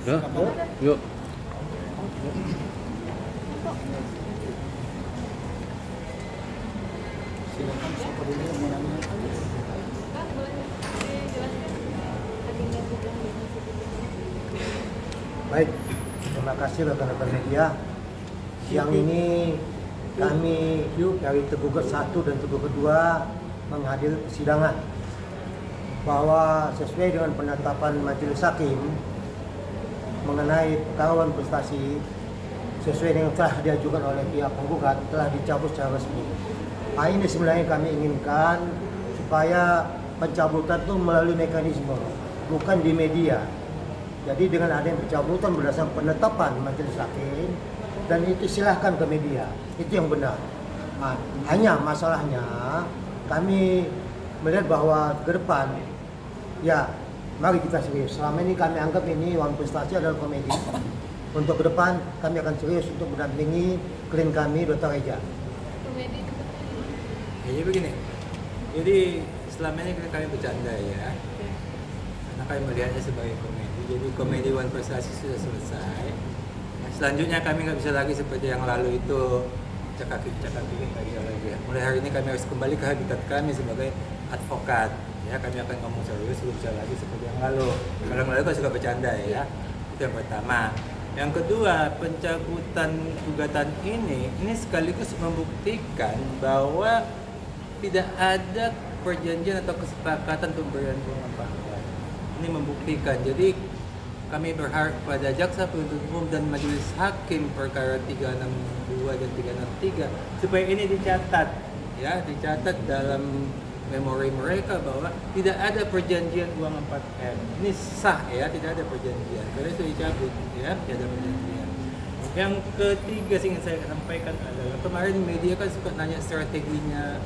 Ya, yuk. Silakan siapa dulu yang mau nanya? Baik, terima kasih rekan-rekan media. Siang ini kami dari tergugat 1 dan tergugat 2 menghadiri persidangan bahwa sesuai dengan penetapan majelis hakim mengenai perkawinan prestasi sesuai dengan telah diajukan oleh pihak penggugat telah dicabut secara resmi. Ini sebenarnya kami inginkan supaya pencabutan itu melalui mekanisme, bukan di media. Jadi dengan adanya pencabutan berdasarkan penetapan majelis hakim dan itu silahkan ke media, itu yang benar. Hanya masalahnya kami melihat bahwa ke depan, ya mari kita serius. Selama ini kami anggap ini uang prestasi adalah komedi. Untuk ke depan kami akan serius untuk mendampingi klien kami Dr. Reja. Jadi begini, jadi selama ini kami bercanda ya, karena kami melihatnya sebagai komedi. Jadi komedi uang prestasi sudah selesai. Nah, selanjutnya kami nggak bisa lagi seperti yang lalu itu cekak-cekak lagi. Mulai hari ini kami harus kembali ke habitat kami sebagai advokat. Ya, kami akan ngomong serius, belum bisa lagi seperti yang lalu. Kalau yang lalu kan suka bercanda ya. Itu yang pertama. Yang kedua, pencabutan gugatan ini sekaligus membuktikan bahwa tidak ada perjanjian atau kesepakatan pemberian uang pangkat. Ini membuktikan. Jadi kami berharap pada jaksa penuntut umum dan majelis hakim perkara 362 dan 363 supaya ini dicatat, ya, dicatat dalam memori mereka bahwa tidak ada perjanjian uang 4M. Ini sah ya, tidak ada perjanjian. Karena itu dicabut ya, tidak ada perjanjian. Yang ketiga yang ingin saya sampaikan adalah kemarin media kan suka nanya strateginya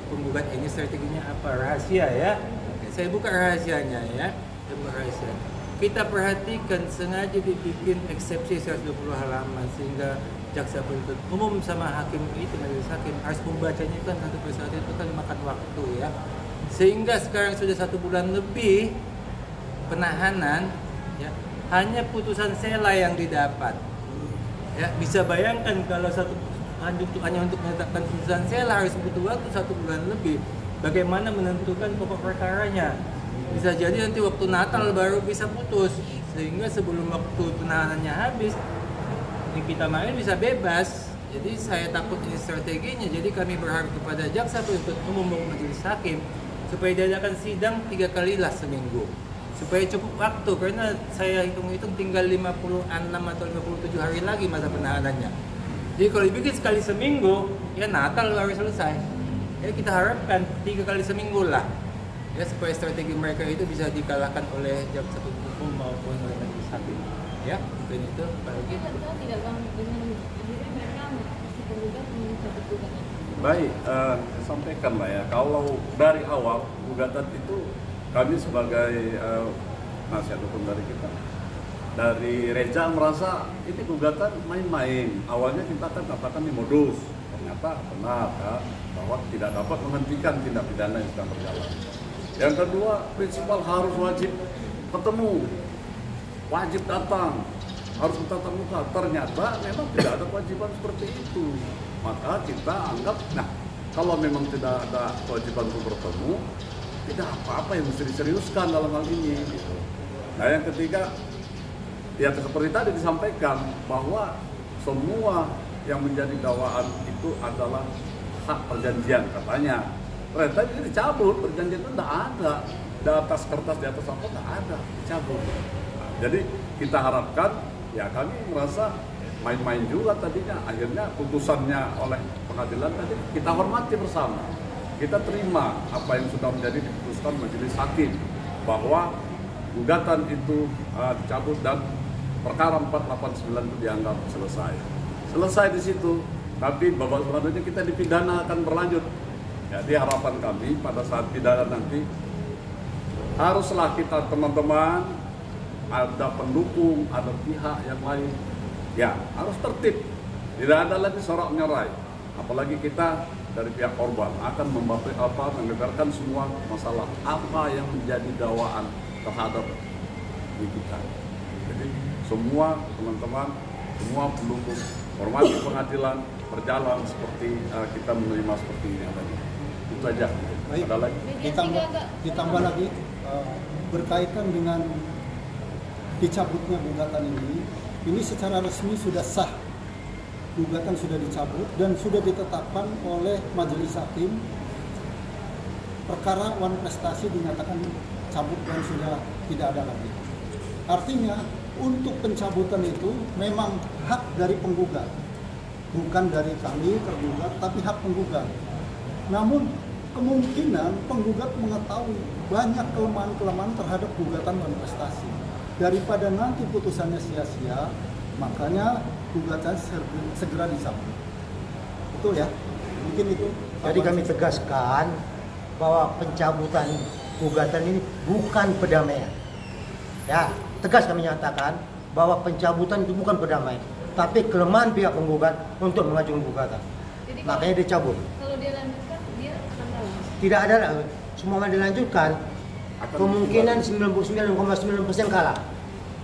penggugat ini, strateginya apa? Rahasia ya. Oke, saya buka rahasianya ya. Saya buka rahasia. Kita perhatikan sengaja dibikin eksepsi 120 halaman sehingga jaksa penuntut umum sama hakim itu, majelis hakim harus membacanya kan satu persatu, itu kan makan waktu ya. Sehingga sekarang sudah 1 bulan lebih penahanan ya, hanya putusan sela yang didapat. Ya, bisa bayangkan kalau hanya untuk menetapkan putusan sela harus butuh waktu 1 bulan lebih. Bagaimana menentukan pokok perkaranya? Bisa jadi nanti waktu Natal baru bisa putus, sehingga sebelum waktu penahanannya habis kita main bisa bebas. Jadi saya takut ini strateginya. Jadi kami berharap kepada jaksa penuntut umum maupun majelis hakim supaya diadakan sidang 3 kali lah seminggu supaya cukup waktu, karena saya hitung-hitung tinggal 56 atau 57 hari lagi masa penahanannya. Jadi kalau dibikin sekali seminggu ya Natal baru selesai. Ya kita harapkan 3 kali seminggu lah ya, supaya strategi mereka itu bisa dikalahkan oleh jaksa penuntut umum maupun oleh majelis hakim. Ya, mungkin itu apalagi. Baik, sampaikan lah ya. Kalau dari awal gugatan itu kami sebagai nasihat hukum dari kita, dari Reja merasa ini gugatan main-main. Awalnya kita kan katakan ini modus, ternyata benar ya, bahwa tidak dapat menghentikan tindak pidana yang sedang berjalan. Yang kedua, prinsipal harus wajib ketemu, wajib datang, harus tatap muka. Ternyata memang tidak ada kewajiban seperti itu. Maka kita anggap, nah kalau memang tidak ada kewajiban untuk bertemu, tidak apa-apa yang mesti diseriuskan dalam hal ini. Gitu. Nah yang ketiga, ya seperti tadi disampaikan bahwa semua yang menjadi dakwaan itu adalah hak perjanjian katanya. Ternyata ini dicabut, perjanjian itu tidak ada. Di atas kertas, di atas apa, tidak ada, dicabut. Nah, jadi kita harapkan, ya kami merasa main-main juga tadinya. Akhirnya putusannya oleh pengadilan tadi kita hormati bersama. Kita terima apa yang sudah menjadi diputuskan majelis hakim, bahwa gugatan itu dicabut dan perkara 489 itu dianggap selesai. Selesai di situ, tapi babak selanjutnya kita dipidana akan berlanjut. Jadi harapan kami pada saat pidana nanti haruslah kita teman-teman, ada pendukung, ada pihak yang lain, ya harus tertib. Tidak ada lagi sorak menyerai. Apalagi kita dari pihak korban akan mengedarkan semua masalah apa yang menjadi dakwaan terhadap kita. Jadi semua teman-teman, semua pendukung hormati pengadilan berjalan seperti kita menerima seperti ini tadi. Itu aja. Baik. Ada lagi? Ditambah lagi berkaitan dengan dicabutnya gugatan ini secara resmi sudah sah. Gugatan sudah dicabut dan sudah ditetapkan oleh majelis hakim. Perkara Wan Prestasi dinyatakan cabut dan sudah tidak ada lagi. Artinya untuk pencabutan itu memang hak dari penggugat, bukan dari kami tergugat, tapi hak penggugat. Namun kemungkinan penggugat mengetahui banyak kelemahan-kelemahan terhadap gugatan Wan Prestasi. Daripada nanti putusannya sia-sia, makanya gugatan segera dicabut. Betul ya? Mungkin itu. Jadi kami tegaskan bahwa pencabutan gugatan ini bukan pendamaian. Ya, tegas kami nyatakan bahwa pencabutan itu bukan pendamaian, tapi kelemahan pihak penggugat untuk mengajukan gugatan. Jadi Makanya dicabut. Kalau dia lanjutkan, dia akan kalah. Tidak ada semua dilanjutkan, kemungkinan 99,9% kalah.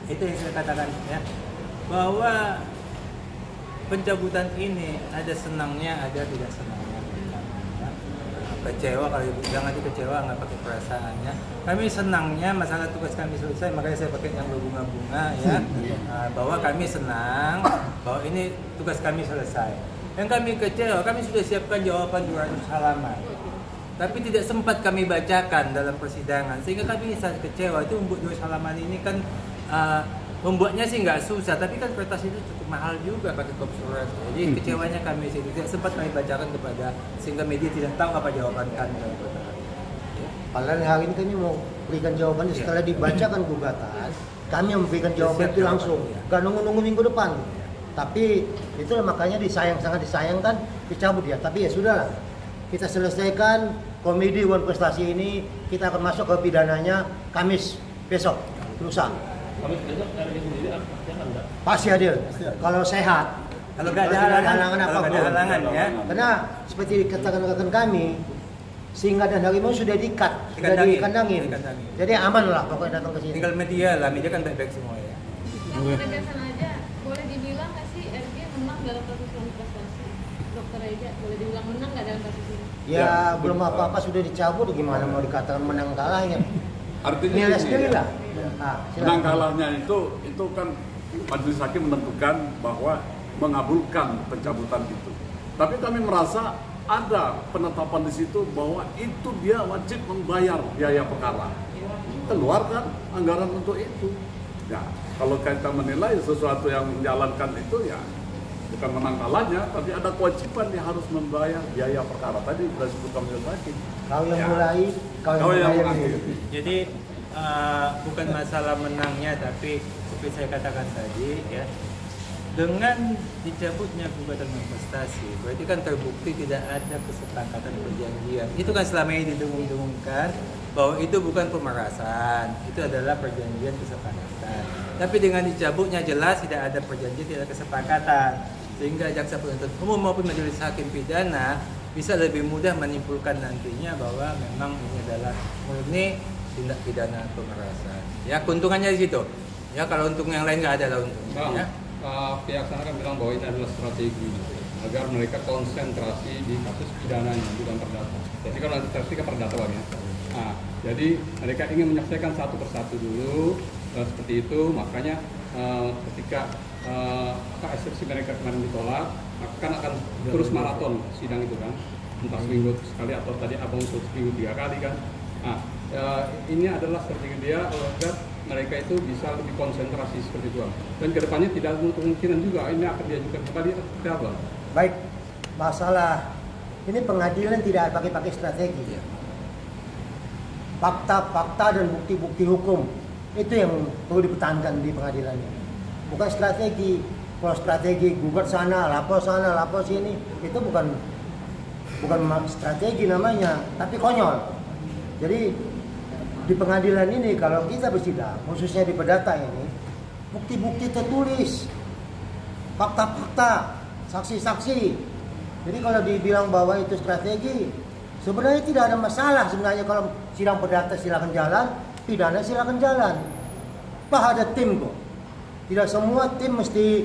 Itu yang saya katakan ya, bahwa pencabutan ini ada senangnya, ada tidak senangnya. Kecewa, kalau jangan kecewa nggak pakai perasaannya. Kami senangnya masalah tugas kami selesai, makanya saya pakai yang berbunga-bunga ya. Bahwa kami senang bahwa ini tugas kami selesai. Yang kami kecewa, kami sudah siapkan jawaban 200 halaman. Tapi tidak sempat kami bacakan dalam persidangan, sehingga kami sangat kecewa. Itu membuat 200 halaman ini kan membuatnya sih nggak susah, tapi kan kertas itu cukup mahal juga pakai kop surat. Jadi kecewanya kami sih tidak sempat kami bacakan kepada, sehingga media tidak tahu apa jawaban kami dalam perkara. Padahal hari ini kami mau berikan jawabannya setelah dibacakan gugatan, kami memberikan jawaban itu langsung, gak nunggu-nunggu minggu depan. Tapi itulah makanya sangat disayangkan dicabut ya. Tapi ya sudahlah, kita selesaikan komedi Wan Prestasi ini, kita akan masuk ke pidananya Kamis besok, lusa. Kamis besok RG sendiri pasti akan enggak? Pasti hadir, kalau sehat. Kalau nggak ada halangan apa kalau nggak ada halangan ya. Karena seperti dikatakan rekan kami, singa dan harimau sudah diikat, sudah Dikandangin. dikandangin. Jadi aman lah pokoknya datang ke sini. Tinggal media lah, media kan baik-baik semua ya. Yang penegasan aja, boleh dibilang nggak sih RG menang dalam kasus Wan Prestasi? Dokter Eja, boleh dibilang menang nggak dalam kasus ini? Ya belum apa-apa sudah dicabut, gimana mau dikatakan menang kalahnya? Artinya Nilai gini, sendiri lah. menang kalahnya itu kan majelis hakim menentukan bahwa mengabulkan pencabutan itu. Tapi kami merasa ada penetapan di situ bahwa itu dia wajib membayar biaya perkara. Keluarkan anggaran untuk itu. Ya, kalau kita menilai sesuatu yang menjalankan itu ya bukan menang kalahnya, tapi ada kewajiban dia harus membayar biaya perkara. Tadi sudah disebutkan majelis hakim. Kau yang Ya. mulai, Kau yang membayar. mengakhiri. Jadi bukan masalah menangnya, tapi seperti saya katakan tadi ya, dengan dicabutnya gugatan prestasi, berarti kan terbukti tidak ada kesepakatan perjanjian. Itu kan selama ini didengung-dengungkan bahwa itu bukan pemerasan, itu adalah perjanjian kesepakatan. Tapi dengan dicabutnya jelas tidak ada perjanjian, tidak ada kesepakatan, sehingga jaksa penuntut umum maupun majelis hakim pidana bisa lebih mudah menyimpulkan nantinya bahwa memang ini adalah murni tindak pidana pemerasan. Ya, keuntungannya di situ. Ya, kalau untung yang lain nggak ada lah untungnya. Ya. Pihak sana kan bilang bahwa ini adalah strategi agar mereka konsentrasi di kasus pidananya bukan perdata. Jadi kalau nanti kan perdata ya. Nah, jadi mereka ingin menyelesaikan satu persatu dulu seperti itu. Makanya ketika eksepsi mereka kemarin ditolak, maka kan akan terus maraton sidang itu kan, entah seminggu sekali atau tadi abang seminggu 3 kali kan. Nah, ini adalah strategi dia agar mereka itu bisa lebih konsentrasi seperti itu. Dan kedepannya tidak ada kemungkinan juga ini akan diajukan kembali ke apa? Baik, masalah ini pengadilan tidak pakai strategi. Fakta-fakta dan bukti-bukti hukum itu yang perlu dipertahankan di pengadilannya. Bukan strategi. Kalau strategi gugat sana, lapor sini, itu bukan strategi namanya, tapi konyol. Jadi di pengadilan ini kalau kita bersidang, khususnya di perdata ini, bukti-bukti tertulis, fakta-fakta, saksi-saksi. Jadi kalau dibilang bahwa itu strategi, sebenarnya tidak ada masalah sebenarnya kalau sidang perdata silakan jalan, pidana silakan jalan. Ada tim kok. Tidak semua tim mesti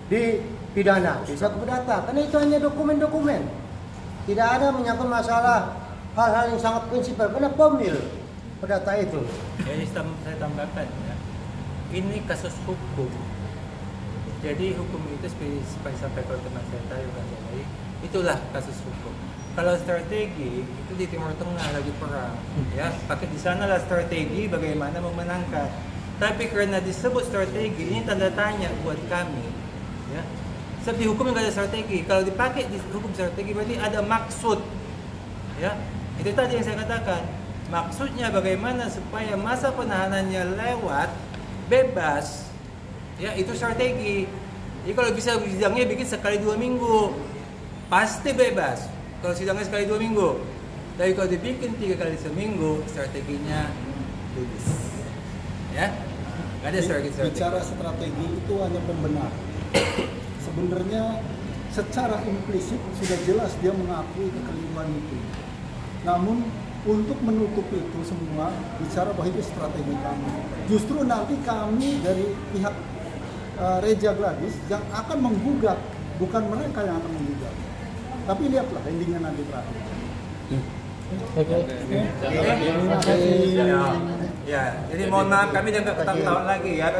dipidana, bisa ke perdata. Karena itu hanya dokumen-dokumen. Tidak ada menyangkut masalah hal-hal yang sangat prinsipal. Karena pemil perdata itu. Jadi saya tambahkan ya, ini kasus hukum. Jadi hukum itu seperti sampai kalau teman saya tahu kan, jadi itulah kasus hukum. Kalau strategi itu di Timur Tengah lagi perang, ya pakai di sana lah strategi bagaimana memenangkan. Tapi karena disebut strategi, ini tanda tanya buat kami, ya. Sebab di hukum nggak ada strategi. Kalau dipakai di hukum strategi berarti ada maksud, ya. Itu tadi yang saya katakan. Maksudnya bagaimana supaya masa penahanannya lewat, bebas, ya itu strategi. Jadi kalau bisa sidangnya bikin sekali 2 minggu, pasti bebas. Kalau sidangnya sekali 2 minggu, tapi kalau dibikin 3 kali seminggu, strateginya lulus. Ya, nggak ada strategi. Bicara strategi itu hanya pembenar. Sebenarnya secara implisit sudah jelas dia mengakui kekeliruan itu. Namun untuk menutupi itu semua, bicara bahwa itu strategi kami. Justru nanti kami dari pihak Reja Gladys yang akan menggugat, bukan mereka yang akan menggugat. Tapi lihatlah endingnya nanti terakhir. Ya, jadi mohon maaf kami jangan ketahuan lagi ya.